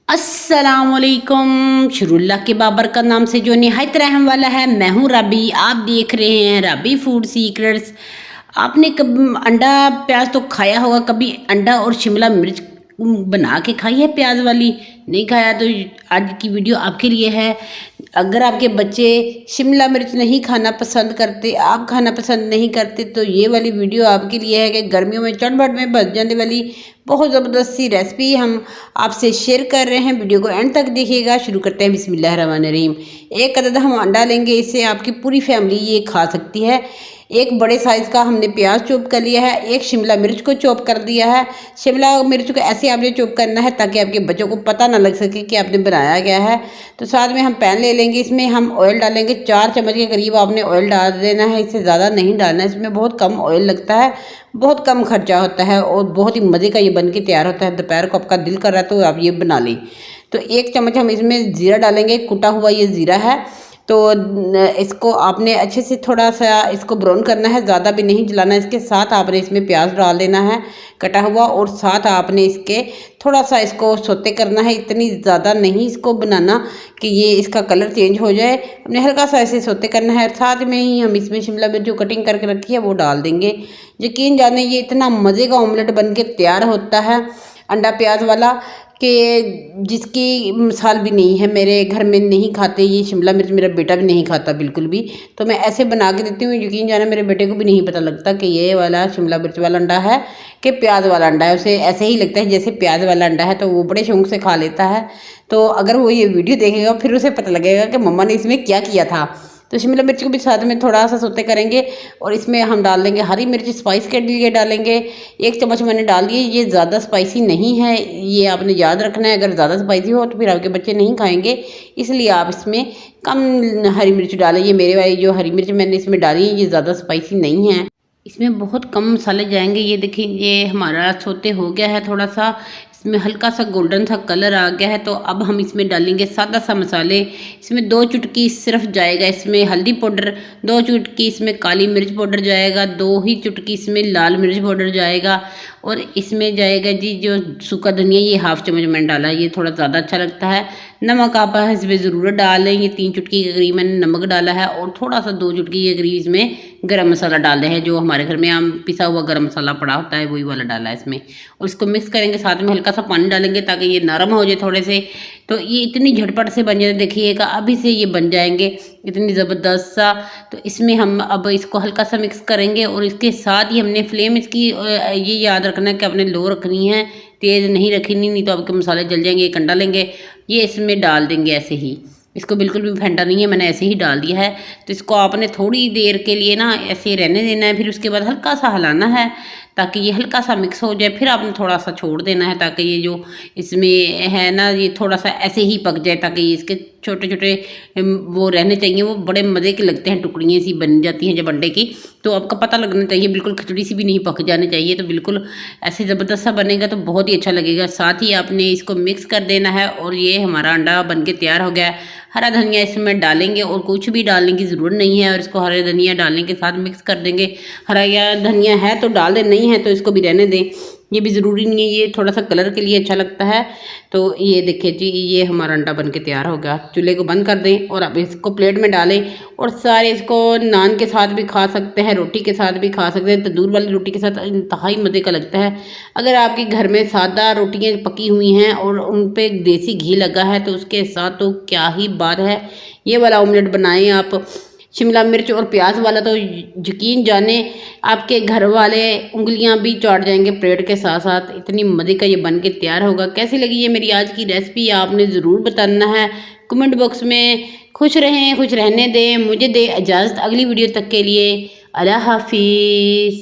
अस्सलामुअलैकुम। शुरुल्लाह के बाबर का नाम से जो निहायत रहम वाला है। मैं हूँ राबी, आप देख रहे हैं राबी फूड सीक्रेट्स। आपने कब अंडा प्याज तो खाया होगा, कभी अंडा और शिमला मिर्च बना के खाई है प्याज वाली? नहीं खाया तो आज की वीडियो आपके लिए है। अगर आपके बच्चे शिमला मिर्च नहीं खाना पसंद करते, आप खाना पसंद नहीं करते, तो ये वाली वीडियो आपके लिए है कि गर्मियों में चटपट में बन जाने वाली बहुत ज़बरदस्त सी रेसिपी हम आपसे शेयर कर रहे हैं। वीडियो को एंड तक देखिएगा। शुरू करते हैं। बिस्मिल्लाहिर्रहमानिर्रहीम। एक अदद हम अंडा लेंगे, इससे आपकी पूरी फैमिली ये खा सकती है। एक बड़े साइज़ का हमने प्याज चॉप कर लिया है। एक शिमला मिर्च को चॉप कर दिया है। शिमला मिर्च को ऐसे आपने चॉप करना है ताकि आपके बच्चों को पता ना लग सके कि आपने बनाया गया है। तो साथ में हम पैन ले लेंगे, इसमें हम ऑयल डालेंगे। 4 चम्मच के करीब आपने ऑयल डाल देना है, इससे ज़्यादा नहीं डालना है। इसमें बहुत कम ऑयल लगता है, बहुत कम खर्चा होता है और बहुत ही मज़े का ये बन के तैयार होता है। दोपहर को आपका दिल कर रहा है तो आप ये बना लें। तो 1 चम्मच हम इसमें ज़ीरा डालेंगे, कुटा हुआ ये ज़ीरा है। तो इसको आपने अच्छे से थोड़ा सा इसको ब्राउन करना है, ज़्यादा भी नहीं जलाना। इसके साथ आपने इसमें प्याज डाल देना है कटा हुआ, और साथ आपने इसके थोड़ा सा इसको सौते करना है। इतनी ज़्यादा नहीं इसको बनाना कि ये इसका कलर चेंज हो जाए, हमने हल्का सा ऐसे सौते करना है। साथ में ही हम इसमें शिमला मिर्च जो कटिंग करके रखी है वो डाल देंगे। यकीन जाने ये इतना मज़े का ऑमलेट बन के तैयार होता है अंडा प्याज वाला कि जिसकी मिसाल भी नहीं है। मेरे घर में नहीं खाते ये शिमला मिर्च, मेरा बेटा भी नहीं खाता बिल्कुल भी। तो मैं ऐसे बना के देती हूँ, यकीन जाना मेरे बेटे को भी नहीं पता लगता कि ये वाला शिमला मिर्च वाला अंडा है कि प्याज वाला अंडा है। उसे ऐसे ही लगता है जैसे प्याज वाला अंडा है, तो वो बड़े शौक से खा लेता है। तो अगर वो ये वीडियो देखेगा फिर उसे पता लगेगा कि मम्मा ने इसमें क्या किया था। तो शिमला मिर्च को भी साथ में थोड़ा सा सौते करेंगे, और इसमें हम डाल देंगे हरी मिर्च, स्पाइस के लिए डालेंगे। 1 चम्मच मैंने डाल दिए। ये ज़्यादा स्पाइसी नहीं है, ये आपने याद रखना है। अगर ज़्यादा स्पाइसी हो तो फिर आपके बच्चे नहीं खाएंगे, इसलिए आप इसमें कम हरी मिर्च डालें। ये मेरे वाली जो हरी मिर्च मैंने इसमें डाली है ये ज़्यादा स्पाइसी नहीं है, इसमें बहुत कम मसाले जाएंगे। ये देखिए ये हमारा सौते हो गया है, थोड़ा सा इसमें हल्का सा गोल्डन सा कलर आ गया है। तो अब हम इसमें डालेंगे सादा सा मसाले। इसमें 2 चुटकी सिर्फ जाएगा इसमें हल्दी पाउडर, 2 चुटकी इसमें काली मिर्च पाउडर जाएगा, 2 ही चुटकी इसमें लाल मिर्च पाउडर जाएगा, और इसमें जाएगा जी जो सूखा धनिया, ये 1/2 चम्मच मैंने डाला है, ये थोड़ा ज़्यादा अच्छा लगता है। नमक आप इसमें ज़रूर डालें, ये 3 चुटकी के करीब मैंने नमक डाला है, और थोड़ा सा 2 चुटकी के करीब इसमें गरम मसाला डाले हैं, जो हमारे घर में आम पिसा हुआ गरम मसाला पड़ा होता है वही वाला डाला है इसमें। और इसको मिक्स करेंगे, साथ में हल्का सा पानी डालेंगे ताकि ये नरम हो जाए थोड़े से। तो ये इतनी झटपट से बन जाए, देखिएगा अभी से ये बन जाएंगे इतनी ज़बरदस्त सा। तो इसमें हम अब इसको हल्का सा मिक्स करेंगे, और इसके साथ ही हमने फ्लेम इसकी ये याद रखना है कि आपने लो रखनी है, तेज़ नहीं रखनी, नहीं तो आपके मसाले जल जाएंगे। एक अंडा लेंगे, ये इसमें डाल देंगे ऐसे ही, इसको बिल्कुल भी फेंटा नहीं है, मैंने ऐसे ही डाल दिया है। तो इसको आपने थोड़ी देर के लिए ना ऐसे रहने देना है, फिर उसके बाद हल्का सा हिलाना है ताकि ये हल्का सा मिक्स हो जाए। फिर आपने थोड़ा सा छोड़ देना है ताकि ये जो इसमें है ना ये थोड़ा सा ऐसे ही पक जाए, ताकि ये इसके छोटे छोटे वो रहने चाहिए। वो बड़े मज़े के लगते हैं, टुकड़ियाँ सी बन जाती हैं जब अंडे की, तो आपका पता लगना चाहिए, बिल्कुल खिचड़ी सी भी नहीं पक जानी चाहिए। तो बिल्कुल ऐसे ज़बरदस्त सा बनेगा तो बहुत ही अच्छा लगेगा। साथ ही आपने इसको मिक्स कर देना है, और ये हमारा अंडा बन के तैयार हो गया है। हरा धनिया इसमें डालेंगे, और कुछ भी डालने की ज़रूरत नहीं है, और इसको हरे धनिया डालने के साथ मिक्स कर देंगे। हरा या धनिया है तो डाल दें, नहीं है तो इसको भी रहने दें, ये भी ज़रूरी नहीं है, ये थोड़ा सा कलर के लिए अच्छा लगता है। तो ये देखिए जी ये हमारा अंडा बन के तैयार हो गया। चूल्हे को बंद कर दें और अब इसको प्लेट में डालें, और सारे इसको नान के साथ भी खा सकते हैं, रोटी के साथ भी खा सकते हैं। तंदूर वाली रोटी के साथ इंतहाई मज़े का लगता है। अगर आपके घर में सादा रोटियाँ पकी हुई हैं और उन पर देसी घी लगा है तो उसके साथ तो क्या ही बात है। ये वाला ऑमलेट बनाएं आप शिमला मिर्च और प्याज वाला, तो यकीन जाने आपके घर वाले उंगलियां भी चाट जाएंगे प्लेट के साथ साथ। इतनी मज़े का ये बन के तैयार होगा। कैसी लगी ये मेरी आज की रेसिपी आपने ज़रूर बताना है कमेंट बॉक्स में। खुश रहें, खुश रहने दें, मुझे दे इजाज़त अगली वीडियो तक के लिए। अल्लाह हाफिज़।